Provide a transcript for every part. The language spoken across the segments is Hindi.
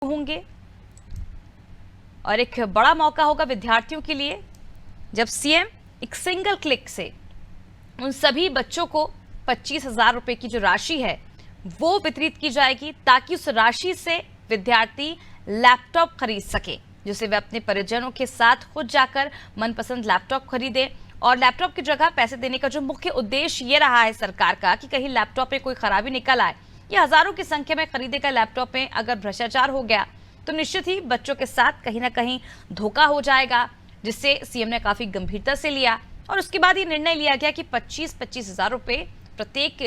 होंगे और एक बड़ा मौका होगा विद्यार्थियों के लिए जब सीएम एक सिंगल क्लिक से उन सभी बच्चों को 25,000 रुपए की जो राशि है वो वितरित की जाएगी, ताकि उस राशि से विद्यार्थी लैपटॉप खरीद सके, जिसे वे अपने परिजनों के साथ खुद जाकर मनपसंद लैपटॉप खरीदें। और लैपटॉप की जगह पैसे देने का जो मुख्य उद्देश्य ये रहा है सरकार का कि कहीं लैपटॉप में कोई खराबी निकल आए, ये हजारों की संख्या में खरीदे गए लैपटॉप में अगर भ्रष्टाचार हो गया तो निश्चित ही बच्चों के साथ कहीं ना कहीं धोखा हो जाएगा, जिससे सीएम ने काफी गंभीरता से लिया। और उसके बाद ये निर्णय लिया गया कि 25,000 रुपए प्रत्येक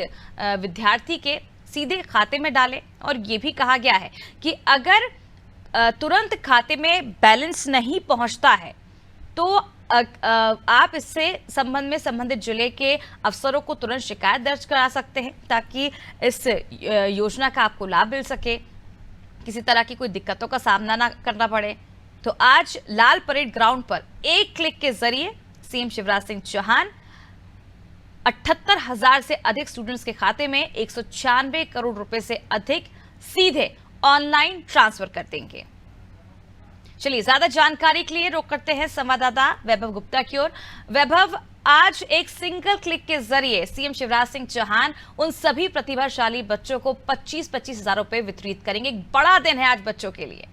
विद्यार्थी के सीधे खाते में डालें। और ये भी कहा गया है कि अगर तुरंत खाते में बैलेंस नहीं पहुंचता है तो आप इससे संबंध में संबंधित जिले के अफसरों को तुरंत शिकायत दर्ज करा सकते हैं, ताकि इस योजना का आपको लाभ मिल सके, किसी तरह की कोई दिक्कतों का सामना ना करना पड़े। तो आज लाल परेड ग्राउंड पर एक क्लिक के जरिए सीएम शिवराज सिंह चौहान 78,000 से अधिक स्टूडेंट्स के खाते में 196 करोड़ रुपए से अधिक सीधे ऑनलाइन ट्रांसफर कर देंगे। चलिए ज्यादा जानकारी के लिए रुख करते हैं संवाददाता वैभव गुप्ता की ओर। वैभव, आज एक सिंगल क्लिक के जरिए सीएम शिवराज सिंह चौहान उन सभी प्रतिभाशाली बच्चों को 25,000 रुपए वितरित करेंगे। एक बड़ा दिन है आज बच्चों के लिए।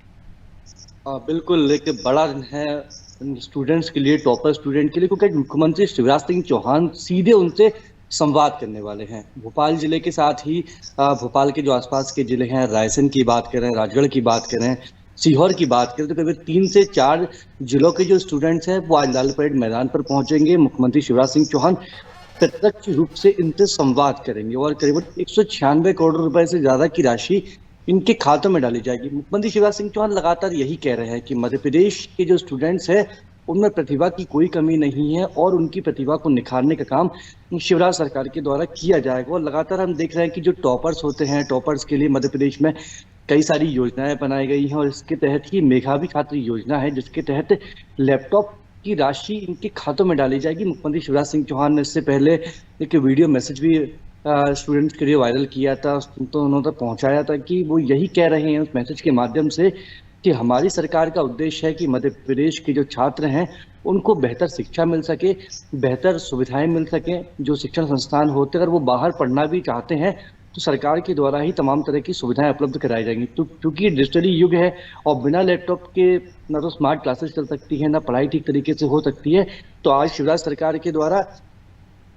बिल्कुल, एक बड़ा दिन है स्टूडेंट्स के लिए, टॉपर स्टूडेंट के लिए, क्योंकि मुख्यमंत्री शिवराज सिंह चौहान सीधे उनसे संवाद करने वाले हैं। भोपाल जिले के साथ ही भोपाल के जो आसपास के जिले हैं, रायसेन की बात करें, राजगढ़ की बात करें, सीहोर की बात करें, तो करीब 3 से 4 जिलों के जो स्टूडेंट्स हैं वो आज लाल परेड मैदान पर पहुंचेंगे। मुख्यमंत्री शिवराज सिंह चौहान प्रत्यक्ष रूप से इनसे संवाद करेंगे और करीब 196 करोड़ रुपए से ज्यादा की राशि इनके खातों में डाली जाएगी। मुख्यमंत्री शिवराज सिंह चौहान लगातार यही कह रहे हैं कि मध्य प्रदेश के जो स्टूडेंट्स हैं उनमें प्रतिभा की कोई कमी नहीं है और उनकी प्रतिभा को निखारने का काम शिवराज सरकार के द्वारा किया जाएगा। और लगातार हम देख रहे हैं कि जो टॉपर्स होते हैं, टॉपर्स के लिए मध्य प्रदेश में कई सारी योजनाएं बनाई गई हैं और इसके तहत ही मेधावी छात्र योजना है, जिसके तहत लैपटॉप की राशि इनके खातों में डाली जाएगी। मुख्यमंत्री शिवराज सिंह चौहान ने इससे पहले एक वीडियो मैसेज भी स्टूडेंट्स के लिए वायरल किया था, तो उन्होंने पहुंचाया था कि वो यही कह रहे हैं उस मैसेज के माध्यम से कि हमारी सरकार का उद्देश्य है कि मध्य प्रदेश के जो छात्र हैं उनको बेहतर शिक्षा मिल सके, बेहतर सुविधाएं मिल सके। जो शिक्षण संस्थान होते हैं अगर वो बाहर पढ़ना भी चाहते हैं तो सरकार के द्वारा ही तमाम तरह की सुविधाएं उपलब्ध कराई जाएंगी। तो क्योंकि डिजिटली युग है और बिना लैपटॉप के ना तो स्मार्ट क्लासेस चल सकती है, ना पढ़ाई ठीक तरीके से हो सकती है, तो आज शिवराज सरकार के द्वारा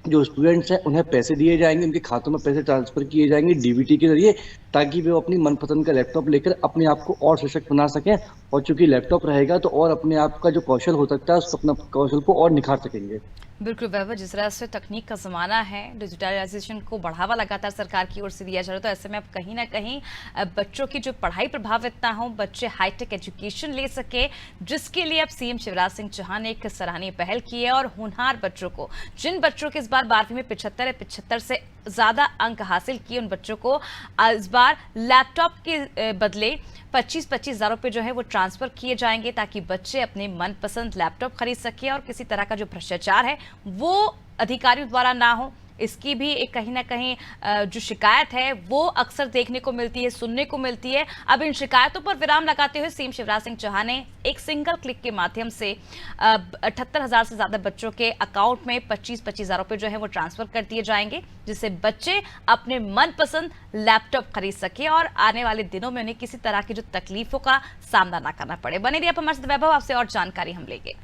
जो स्टूडेंट्स हैं उन्हें पैसे दिए जाएंगे, उनके खातों में पैसे ट्रांसफर किए जाएंगे डीबीटी के जरिए, ताकि वे अपनी मनपसंद का लैपटॉप लेकर अपने आप को और सशक्त बना सकें। और चूंकि लैपटॉप रहेगा तो और अपने आप का जो कौशल हो सकता है उस अपना कौशल को और निखार सकेंगे। बिल्कुल वैभव, जिस तरह से तकनीक का ज़माना है, डिजिटलाइजेशन को बढ़ावा लगातार सरकार की ओर से दिया जा रहा है, तो ऐसे में अब कहीं ना कहीं बच्चों की जो पढ़ाई प्रभावित ना हो, बच्चे हाईटेक एजुकेशन ले सके, जिसके लिए अब सीएम शिवराज सिंह चौहान ने एक सराहनीय पहल की है। और होनहार बच्चों को, जिन बच्चों के इस बार 12वीं में 75 से ज़्यादा अंक हासिल किए, उन बच्चों को इस बार लैपटॉप के बदले 25,000 रुपये जो है वो ट्रांसफर किए जाएंगे, ताकि बच्चे अपने मनपसंद लैपटॉप खरीद सके और किसी तरह का जो भ्रष्टाचार है वो अधिकारियों द्वारा ना हो। इसकी भी एक कहीं ना कहीं जो शिकायत है वो अक्सर देखने को मिलती है, सुनने को मिलती है। अब इन शिकायतों पर विराम लगाते हुए सीएम शिवराज सिंह चौहान ने एक सिंगल क्लिक के माध्यम से 78,000 से ज्यादा बच्चों के अकाउंट में 25,000 रुपए जो है वो ट्रांसफर कर दिए जाएंगे, जिससे बच्चे अपने मनपसंद लैपटॉप खरीद सके और आने वाले दिनों में उन्हें किसी तरह की जो तकलीफों का सामना ना करना पड़े। बने रहिए आप हमारे साथ वैभव, आपसे और जानकारी हम लेंगे।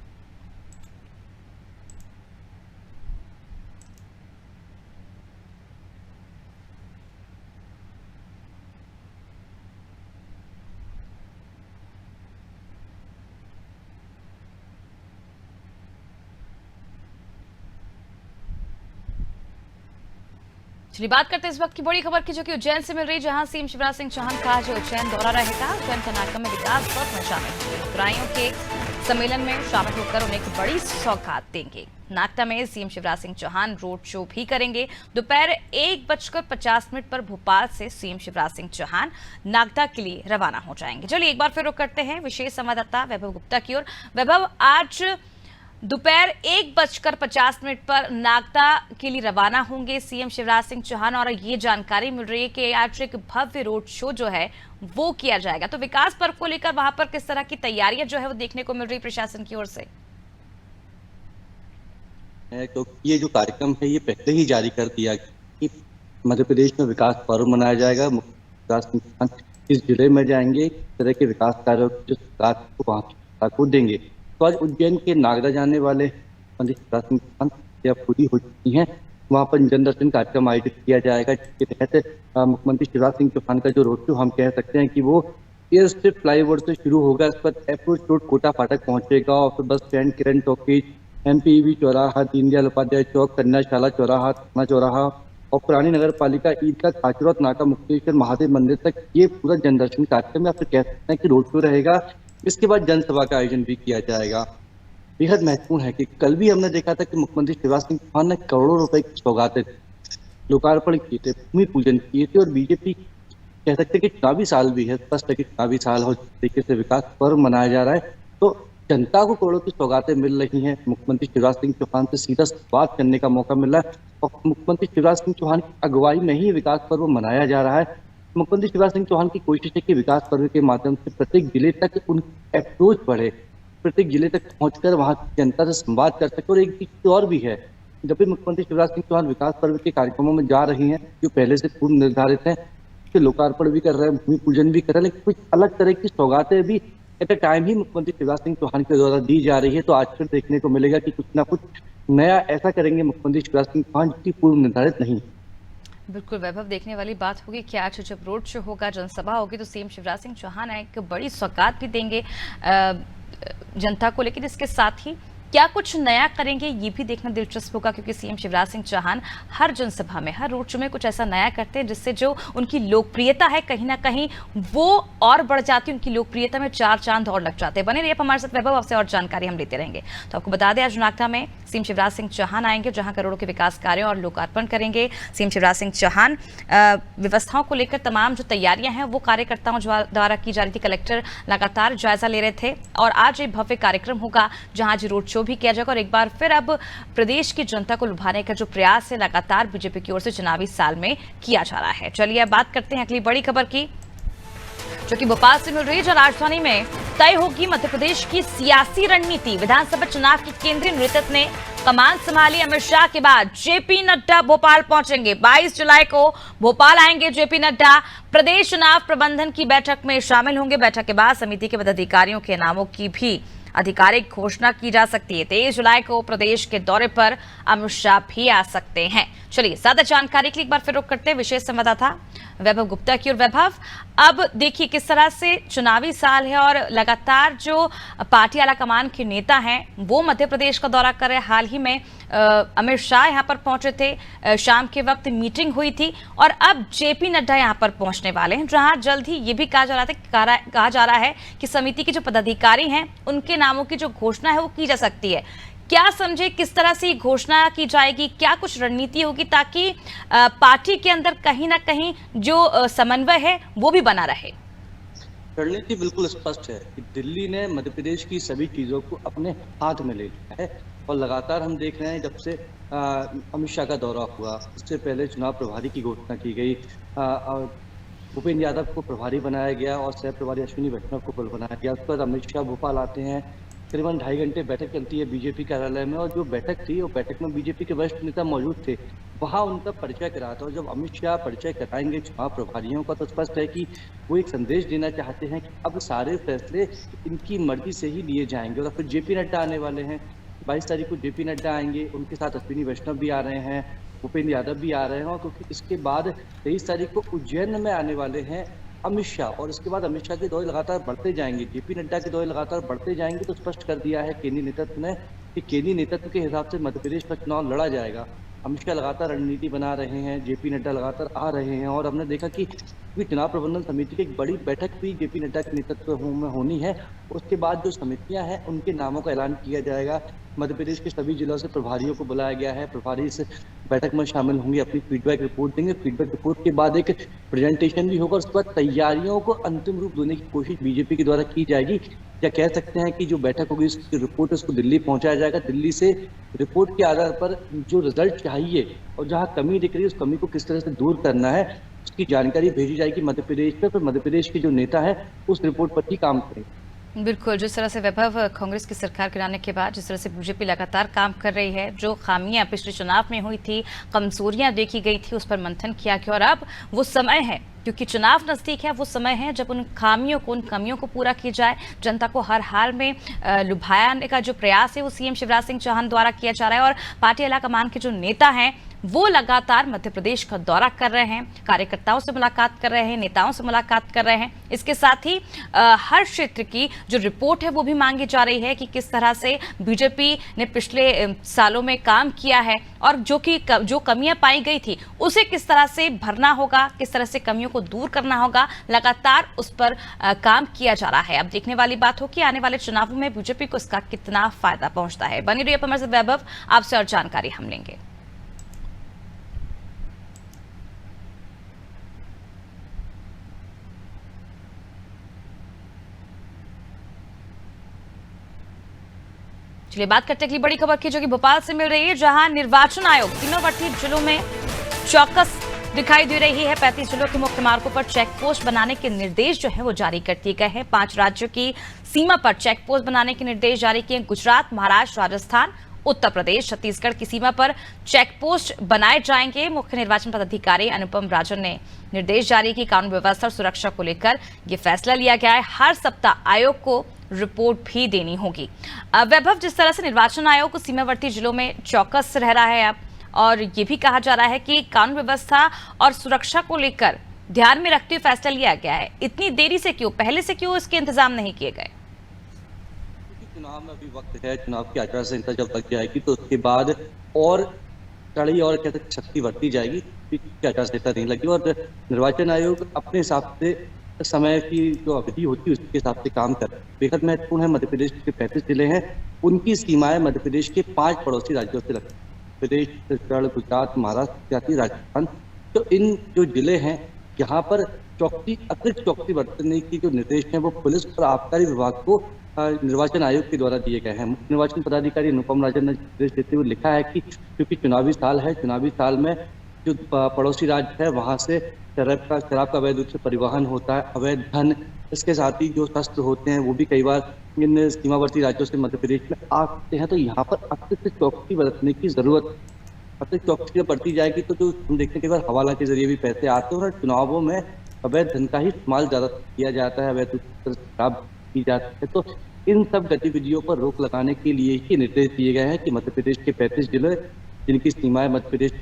चलिए बात करते हैं इस वक्त की बड़ी खबर की, जो कि उज्जैन से मिल रही, जहां सीएम शिवराज सिंह चौहान का जो उज्जैन दौरा रहेगा। उज्जैन कर्नाटक में विकास पथ में शामिल होंगे, हितग्राहियों के सम्मेलन में शामिल होकर उन्हें एक बड़ी सौगात देंगे। नागदा में CM Shivraj Singh Chouhan road show भी करेंगे। दोपहर 1:50 पर भोपाल से सीएम शिवराज सिंह चौहान नागदा के लिए रवाना हो जाएंगे। चलिए एक बार फिर रुक करते हैं विशेष संवाददाता वैभव गुप्ता की ओर। वैभव, आज दोपहर 1:50 पर नागदा के लिए रवाना होंगे सीएम शिवराज सिंह चौहान और ये जानकारी मिल रही है कि आज एक भव्य रोड शो जो है वो किया जाएगा। तो विकास पर्व को लेकर वहां पर किस तरह की तैयारियां जो है वो देखने को मिल रही प्रशासन की ओर से? तो ये जो कार्यक्रम है ये पहले ही जारी कर दिया कि मध्य प्रदेश में विकास पर्व मनाया जाएगा। शिवराज सिंह चौहान इस जिले में जाएंगे, इस तरह के विकास कार्यों को वहाँ को देंगे। तो आज उज्जैन के नागदा जाने वाले मुख्यमंत्री शिवराज सिंह चौहान पूरी हो चुकी हैं। वहाँ पर जन दर्शन कार्यक्रम आयोजित किया जाएगा, जिसके तहत मुख्यमंत्री शिवराज सिंह चौहान का जो रोड शो हम कह सकते हैं कि वो एयर स्ट्रिप फ्लाईओवर से शुरू होगा। इस पर अप्रोच रोड कोटा फाटक पहुंचेगा और फिर बस स्टैंड, किरण टॉकीज, MPEV चौराहा, दीनदयाल उपाध्याय चौक, कन्याशाला चौराहा, थाना चौराहा और पुरानी नगर पालिका ईदगाह, खाचरौत नाका, मुक्तेश्वर महादेव मंदिर तक ये पूरा जन दर्शन कार्यक्रम या फिर कह सकते हैं कि रोड शो रहेगा। इसके बाद जनसभा का आयोजन भी किया जाएगा। बेहद महत्वपूर्ण है कि कल भी हमने देखा था कि मुख्यमंत्री शिवराज सिंह चौहान ने करोड़ों रुपए की सौगातें लोकार्पण किए थे, भूमि पूजन किए थे और बीजेपी कह सकते हैं कि चुनावी साल भी है, स्पष्ट है कि चुनावी साल हो, जिस तरीके से विकास पर्व मनाया जा रहा है तो जनता को करोड़ों की सौगातें मिल रही हैं। मुख्यमंत्री शिवराज सिंह चौहान से सीधा बात करने का मौका मिल रहा है और मुख्यमंत्री शिवराज सिंह चौहान की अगुवाई में ही विकास पर्व मनाया जा रहा है। मुख्यमंत्री शिवराज सिंह चौहान की कोशिश है कि विकास पर्व के माध्यम से प्रत्येक जिले तक उनकी अप्रोच बढ़े, प्रत्येक जिले तक पहुंचकर वहां की जनता से संवाद कर सके। और एक चीज और भी है, जब भी मुख्यमंत्री शिवराज सिंह चौहान विकास पर्व के कार्यक्रमों में जा रही हैं जो पहले से पूर्व निर्धारित हैं, उसके लोकार्पण भी कर रहे हैं, भूमि पूजन भी कर रहे हैं, लेकिन कुछ अलग तरह की सौगातें भी एट अ टाइम ही मुख्यमंत्री शिवराज सिंह चौहान के द्वारा दी जा रही है। तो आज फिर देखने को मिलेगा कि कुछ ना कुछ नया ऐसा करेंगे मुख्यमंत्री शिवराज सिंह चौहान जिसकी पूर्व निर्धारित नहीं। बिल्कुल वैभव, देखने वाली बात होगी कि आज जब रोड शो होगा, जनसभा होगी तो सीएम शिवराज सिंह चौहान एक बड़ी सौगात भी देंगे जनता को, लेकिन इसके साथ ही क्या कुछ नया करेंगे ये भी देखना दिलचस्प होगा, क्योंकि सीएम शिवराज सिंह चौहान हर जनसभा में, हर रोड शो में कुछ ऐसा नया करते हैं जिससे जो उनकी लोकप्रियता है कहीं ना कहीं वो और बढ़ जाती है, उनकी लोकप्रियता में चार चांद और लग जाते हैं। बने रहिए हमारे साथ वैभव, आपसे और जानकारी हम लेते रहेंगे। तो आपको बता दें आज नागदा में सीएम शिवराज सिंह चौहान आएंगे, जहां करोड़ों के विकास कार्यों और लोकार्पण करेंगे। सीएम शिवराज सिंह चौहान व्यवस्थाओं को लेकर तमाम जो तैयारियां हैं वो कार्यकर्ताओं द्वारा की जा रही थी, कलेक्टर लगातार जायजा ले रहे थे और आज एक भव्य कार्यक्रम होगा जहां आज रोड शो भी किया जाएगा। और एक बार फिर अब प्रदेश की जनता को लुभाने का जो प्रयास है लगातार बीजेपी की ओर से चुनावी साल में किया जा रहा है। चलिए अब बात करते हैं अगली बड़ी खबर की, जो कि भोपाल से मिल रही है, जहां राजधानी में तय होगी मध्य प्रदेश की सियासी रणनीति। विधानसभा चुनाव के केंद्रीय नेतृत्व ने कमान संभाली। अमित शाह के बाद जेपी नड्डा भोपाल पहुंचेंगे। 22 जुलाई को भोपाल आएंगे जेपी नड्डा। प्रदेश चुनाव प्रबंधन की बैठक में शामिल होंगे। बैठक के बाद समिति के पदाधिकारियों के नामों की भी आधिकारिक घोषणा की जा सकती है। 23 जुलाई को प्रदेश के दौरे पर अमित शाह भी आ सकते हैं। चलिए ज्यादा जानकारी के लिए एक बार फिर रुक करते हैं विशेष संवाददाता वैभव गुप्ता की। और वैभव, अब देखिए किस तरह से चुनावी साल है और लगातार जो पार्टी आला कमान के नेता हैं वो मध्य प्रदेश का दौरा कर रहे हैं। हाल ही में अमित शाह यहाँ पर पहुंचे थे, शाम के वक्त मीटिंग हुई थी और अब जेपी नड्डा यहाँ पर पहुंचने वाले हैं, जहां जल्द ही ये भी कहा जा रहा है कि समिति के जो पदाधिकारी हैं उनके नामों की जो घोषणा है वो की जा सकती है। क्या समझे किस तरह से घोषणा की जाएगी, क्या कुछ रणनीति होगी ताकि पार्टी के अंदर कहीं ना कहीं जो समन्वय है वो भी बना रहे? रणनीति बिल्कुल स्पष्ट है कि दिल्ली ने मध्य प्रदेश की सभी चीजों को अपने हाथ में ले लिया है और लगातार हम देख रहे हैं जब से अमित शाह का दौरा हुआ, उससे पहले चुनाव प्रभारी की घोषणा की गई, भूपेंद्र यादव को प्रभारी बनाया गया और सह प्रभारी अश्विनी वैष्णव को बनाया गया। उसके बाद अमित शाह भोपाल आते हैं, करीबन 2.5 घंटे बैठक चलती है बीजेपी कार्यालय में और जो बैठक थी वो बैठक में बीजेपी के वरिष्ठ नेता मौजूद थे, वहां उनका परिचय करा था। और जब अमित शाह परिचय कराएंगे चुनाव प्रभारियों का तो स्पष्ट है कि वो एक संदेश देना चाहते हैं कि अब सारे फैसले इनकी मर्जी से ही लिए जाएंगे। और फिर जेपी नड्डा आने वाले हैं, 22 तारीख को जेपी नड्डा आएंगे, उनके साथ अश्विनी वैष्णव भी आ रहे हैं, भूपेंद्र यादव भी आ रहे हैं और क्योंकि इसके बाद 23 तारीख को उज्जैन में आने वाले हैं अमित शाह और इसके बाद अमित शाह के दौरे लगातार बढ़ते जाएंगे, जेपी नड्डा के दौरे लगातार बढ़ते जाएंगे। तो स्पष्ट कर दिया है केंद्रीय नेतृत्व ने कि केंद्रीय नेतृत्व के हिसाब से मध्य प्रदेश का चुनाव लड़ा जाएगा। अमित शाह लगातार रणनीति बना रहे हैं, जेपी नड्डा लगातार आ रहे हैं और हमने देखा कि क्योंकि चुनाव प्रबंधन समिति की एक बड़ी बैठक भी जेपी नड्डा के नेतृत्व में होनी है। उसके बाद जो समितियां हैं उनके नामों का ऐलान किया जाएगा। मध्य प्रदेश के सभी जिलों से प्रभारियों को बुलाया गया है। प्रभारी इस बैठक में शामिल होंगे, अपनी फीडबैक रिपोर्ट देंगे। फीडबैक रिपोर्ट के बाद एक प्रेजेंटेशन भी होगा। उसके बाद तैयारियों को अंतिम रूप देने की कोशिश बीजेपी के द्वारा की जाएगी। या कह सकते हैं कि जो बैठक होगी, उसकी रिपोर्ट उसको दिल्ली पहुंचाया जाएगा। दिल्ली से रिपोर्ट के आधार पर जो रिजल्ट चाहिए और जहां कमी दिख रही है, उस कमी को किस तरह से दूर करना है, उसकी जानकारी भेजी जाएगी मध्य प्रदेश पर। फिर मध्य प्रदेश के जो नेता है उस रिपोर्ट पर ही काम करेंगे। बिल्कुल, जिस तरह से वैभव कांग्रेस की सरकार गिराने के बाद जिस तरह से बीजेपी लगातार काम कर रही है, जो खामियां पिछले चुनाव में हुई थी, कमजोरियां देखी गई थी, उस पर मंथन किया गया और अब वो समय है, क्योंकि चुनाव नजदीक है, वो समय है जब उन खामियों को, उन कमियों को पूरा किया जाए। जनता को हर हाल में लुभाने का जो प्रयास है वो सीएम शिवराज सिंह चौहान द्वारा किया जा रहा है और पार्टी आलाकमान के जो नेता हैं वो लगातार मध्य प्रदेश का दौरा कर रहे हैं, कार्यकर्ताओं से मुलाकात कर रहे हैं, नेताओं से मुलाकात कर रहे हैं। इसके साथ ही हर क्षेत्र की जो रिपोर्ट है वो भी मांगी जा रही है कि किस तरह से बीजेपी ने पिछले सालों में काम किया है और जो कमियां पाई गई थी उसे किस तरह से भरना होगा, किस तरह से कमियों को दूर करना होगा। लगातार उस पर काम किया जा रहा है। अब देखने वाली बात हो कि आने वाले चुनावों में बीजेपी को इसका कितना फायदा पहुंचता है। बनी रहिए हमारे साथ वैभव, आपसे और जानकारी हम लेंगे। चलिए बात करते हैं अगली बड़ी खबर की, जो कि भोपाल से मिल रही है, जहां निर्वाचन आयोग सीमावर्ती जिलों में चौकस दिखाई दे रही है। 35 जिलों के मुख्य मार्गों पर चेक पोस्ट बनाने के निर्देश जो है वो जारी कर दिए गए हैं। 5 राज्यों की सीमा पर चेक पोस्ट बनाने के निर्देश जारी किए। गुजरात, महाराष्ट्र, राजस्थान, उत्तर प्रदेश, छत्तीसगढ़ की सीमा पर चेक पोस्ट बनाए जाएंगे। मुख्य निर्वाचन पदाधिकारी अनुपम राजन ने निर्देश जारी की। कानून व्यवस्था और सुरक्षा को लेकर यह फैसला लिया गया है। हर सप्ताह आयोग को रिपोर्ट भी देनी होगी। वैभव, जिस तरह से निर्वाचन आयोग सीमावर्ती जिलों में चौकस रह रहा है अब, और ये भी कहा जा रहा है कि कानून व्यवस्था और सुरक्षा को लेकर ध्यान में रखते हुए फैसला लिया गया है, इतनी देरी से क्यों, पहले से क्यों इसके इंतजाम नहीं किए गए? चुनाव में अभी वक्त है। चुनाव की आचार संहिता जब लग जाएगी तो उसके बाद और कड़ी और कहते शक्ति बढ़ती जाएगी। आचार संहिता नहीं लगी और निर्वाचन आयोग अपने हिसाब से समय की जो अवधि होती है उसके हिसाब से काम कर रहे हैं। बेहद महत्वपूर्ण है। मध्य प्रदेश के 35 जिले हैं, उनकी सीमाएं मध्य प्रदेश के 5 पड़ोसी राज्यों से लगती है। प्रदेश, छत्तीसगढ़, गुजरात, महाराष्ट्र, राजस्थान। तो इन जो जिले हैं यहाँ पर अतिरिक्त चौकसी बरतने की जो निर्देश हैं वो पुलिस और आबकारी विभाग को निर्वाचन आयोग के द्वारा दिए गए हैं। मुख्य निर्वाचन पदाधिकारी अनुपम राजन ने निर्देश देते हुए लिखा है कि क्योंकि चुनावी साल है, चुनावी साल में जो पड़ोसी राज्य है वहां से शराब का अवैध रूप से परिवहन होता है, अवैध धन, इसके साथ ही जो शस्त्र होते हैं वो भी कई बार इन सीमावर्ती राज्यों से मध्य प्रदेश में आते हैं। तो यहाँ पर अतिरिक्त चौकसी बरतने की जरूरत, अतिरिक्त चौकसी बढ़ती जाएगी तो जो हम देखते हैं कई बार हवाला के जरिए भी पैसे आते हैं और चुनावों में अवैध धन का ही इस्तेमाल ज्यादा किया जाता है, अवैध शराब की जाती है। तो इन सब गतिविधियों पर रोक लगाने के लिए ही निर्देश दिए गए हैं कि मध्य प्रदेश के 35 जिले जिनकी सीमाएं मध्य प्रदेश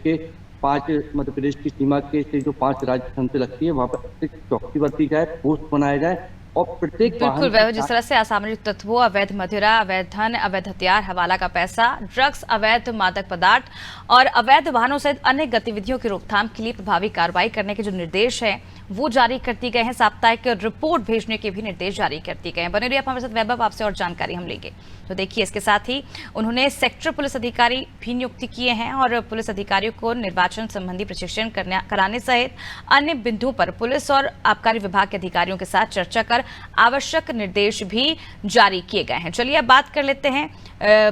की सीमा के से जो 5 राज्य हमसे लगती है वहां पर चौकसी बरती जाए, पोस्ट बनाया जाए और प्रत्येक बिल्कुल वैभव, जिस तरह से असामरिक तत्वों, अवैध मदिरा, अवैध धन, अवैध हथियार, हवाला का पैसा, ड्रग्स, अवैध मादक पदार्थ और अवैध वाहनों सहित अन्य गतिविधियों की रोकथाम के लिए प्रभावी कार्रवाई करने के जो निर्देश हैं वो जारी कर दिए गए हैं। साप्ताहिक रिपोर्ट भेजने के भी निर्देश जारी कर दिए गए हैं। बने रहिए आप हमारे साथ वैभव, आपसे और जानकारी हम लेंगे। तो देखिए, इसके साथ ही उन्होंने सेक्टर पुलिस अधिकारी भी नियुक्त किए हैं और पुलिस अधिकारियों को निर्वाचन संबंधी प्रशिक्षण कराने सहित अन्य बिंदुओं पर पुलिस और आबकारी विभाग के अधिकारियों के साथ चर्चा कर आवश्यक निर्देश भी जारी किए गए हैं। चलिए अब बात कर लेते हैं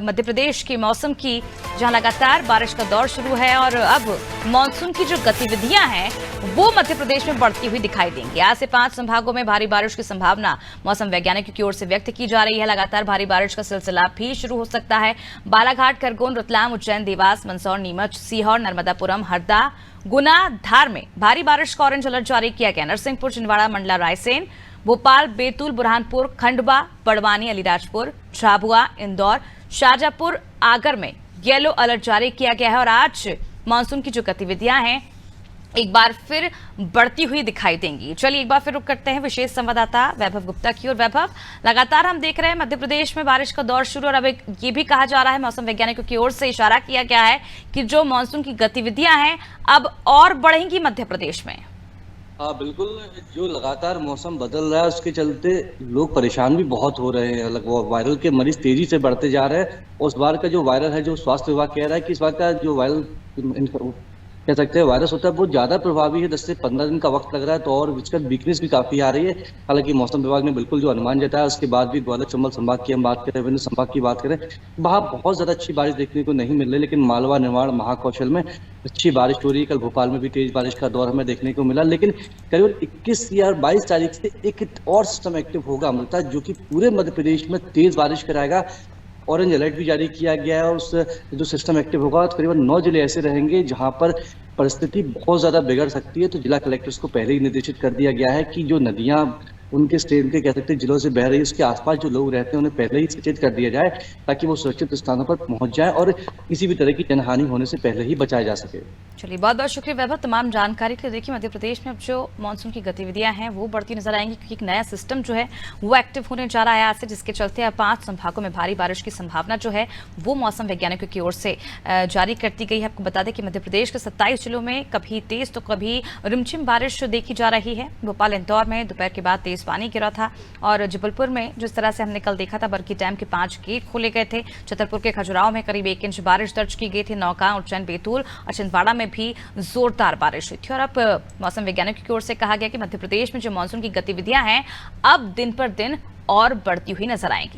मध्य प्रदेश के मौसम की, जहां लगातार बारिश का दौर शुरू है और अब मानसून की जो गतिविधियां हैं वो मध्य प्रदेश में बढ़ती हुई दिखाई देंगी। आज से 5 संभागों में भारी बारिश की संभावना मौसम वैज्ञानिकों की ओर से व्यक्त की जा रही है। लगातार भारी बारिश का सिलसिला भी शुरू हो सकता है। बालाघाट, खरगोन, रतलाम, उज्जैन, देवास, मंदसौर, नीमच, सीहोर, नर्मदापुरम, हरदा, गुना, धार में भारी बारिश का ऑरेंज अलर्ट जारी किया गया। नरसिंहपुर, छिंदवाड़ा, मंडला, रायसेन, भोपाल, बैतूल, बुरहानपुर, खंडवा, बड़वानी, अलीराजपुर, झाबुआ, इंदौर, शाजापुर, आगर में येलो अलर्ट जारी किया गया है और आज मानसून की जो गतिविधियां हैं एक बार फिर बढ़ती हुई दिखाई देंगी। चलिए एक बार फिर रुक करते हैं विशेष संवाददाता वैभव गुप्ता की ओर। वैभव, लगातार हम देख रहे हैं मध्य प्रदेश में बारिश का दौर शुरू और अब ये भी कहा जा रहा है, मौसम वैज्ञानिकों की ओर से इशारा किया गया है कि जो मानसून की गतिविधियां हैं अब और बढ़ेंगी मध्य प्रदेश में। हाँ बिल्कुल। जो लगातार मौसम बदल रहा है उसके चलते लोग परेशान भी बहुत हो रहे हैं। अलग वो वायरल के मरीज तेजी से बढ़ते जा रहे हैं। और इस बार का जो वायरल है, जो स्वास्थ्य विभाग कह रहा है कि इस बार का जो वायरल कह सकते हैं वायरस होता है बहुत ज्यादा प्रभावी है। 10 से 15 दिन का वक्त लग रहा है, तो और इसका वीकनेस भी काफी आ रही है। हालांकि मौसम विभाग ने बिल्कुल जो अनुमान जताया उसके बाद भी ग्वालियर चंबल संभाग की हम बात करें, विभिन्न संभाग की बात करें, वहाँ बहुत ज्यादा अच्छी बारिश देखने को नहीं मिल रही। लेकिन मालवा, निमाड़, महाकौशल में अच्छी बारिश हो रही है। कल भोपाल में भी तेज बारिश का दौर हमें देखने को मिला। लेकिन करीबन 21 या 22 तारीख से एक और सिस्टम एक्टिव होगा अमृता, जो कि पूरे मध्य प्रदेश में तेज बारिश कराएगा। ऑरेंज अलर्ट भी जारी किया गया है। उस जो सिस्टम एक्टिव होगा तो करीबन 9 जिले ऐसे रहेंगे जहां पर परिस्थिति बहुत ज्यादा बिगड़ सकती है। तो जिला कलेक्टर्स को पहले ही निर्देशित कर दिया गया है कि जो नदियां उनके स्टेट के कह सकते हैं जिलों से बह रही है, उसके आसपास जो लोग रहते हैं उन्हें पहले ही सचेत कर दिया जाए, ताकि वो सुरक्षित स्थानों पर पहुंच जाए और किसी भी तरह की जनहानि होने से पहले ही बचाया जा सके। चलिए, बहुत बहुत शुक्रिया वैभव तमाम जानकारी के लिए। देखिए, मध्य प्रदेश में अब जो मानसून की गतिविधियां हैं वो बढ़ती नजर आएंगी, क्योंकि एक नया सिस्टम जो है वो एक्टिव होने जा रहा है आज से, जिसके चलते अब 5 संभागों में भारी बारिश की संभावना जो है वो मौसम वैज्ञानिकों की ओर से जारी कर दी गई है। आपको बता दें कि मध्य प्रदेश के 27 जिलों में कभी तेज तो कभी रिमझिम बारिश देखी जा रही है। भोपाल, इंदौर में दोपहर के बाद तेज पानी गिरा था, और जबलपुर में जिस तरह से हमने कल देखा था, बरकी डैम के 5 गेट खोले गए थे। छतरपुर के खजुराहो में करीब 1 इंच बारिश दर्ज की गई थी। नौका, उज्जैन, बैतूल और छिंदवाड़ा में भी जोरदार बारिश हुई थी। और अब मौसम वैज्ञानिकों की ओर से कहा गया कि मध्य प्रदेश में जो मानसून की गतिविधियां हैं अब दिन पर दिन और बढ़ती हुई नजर आएंगी।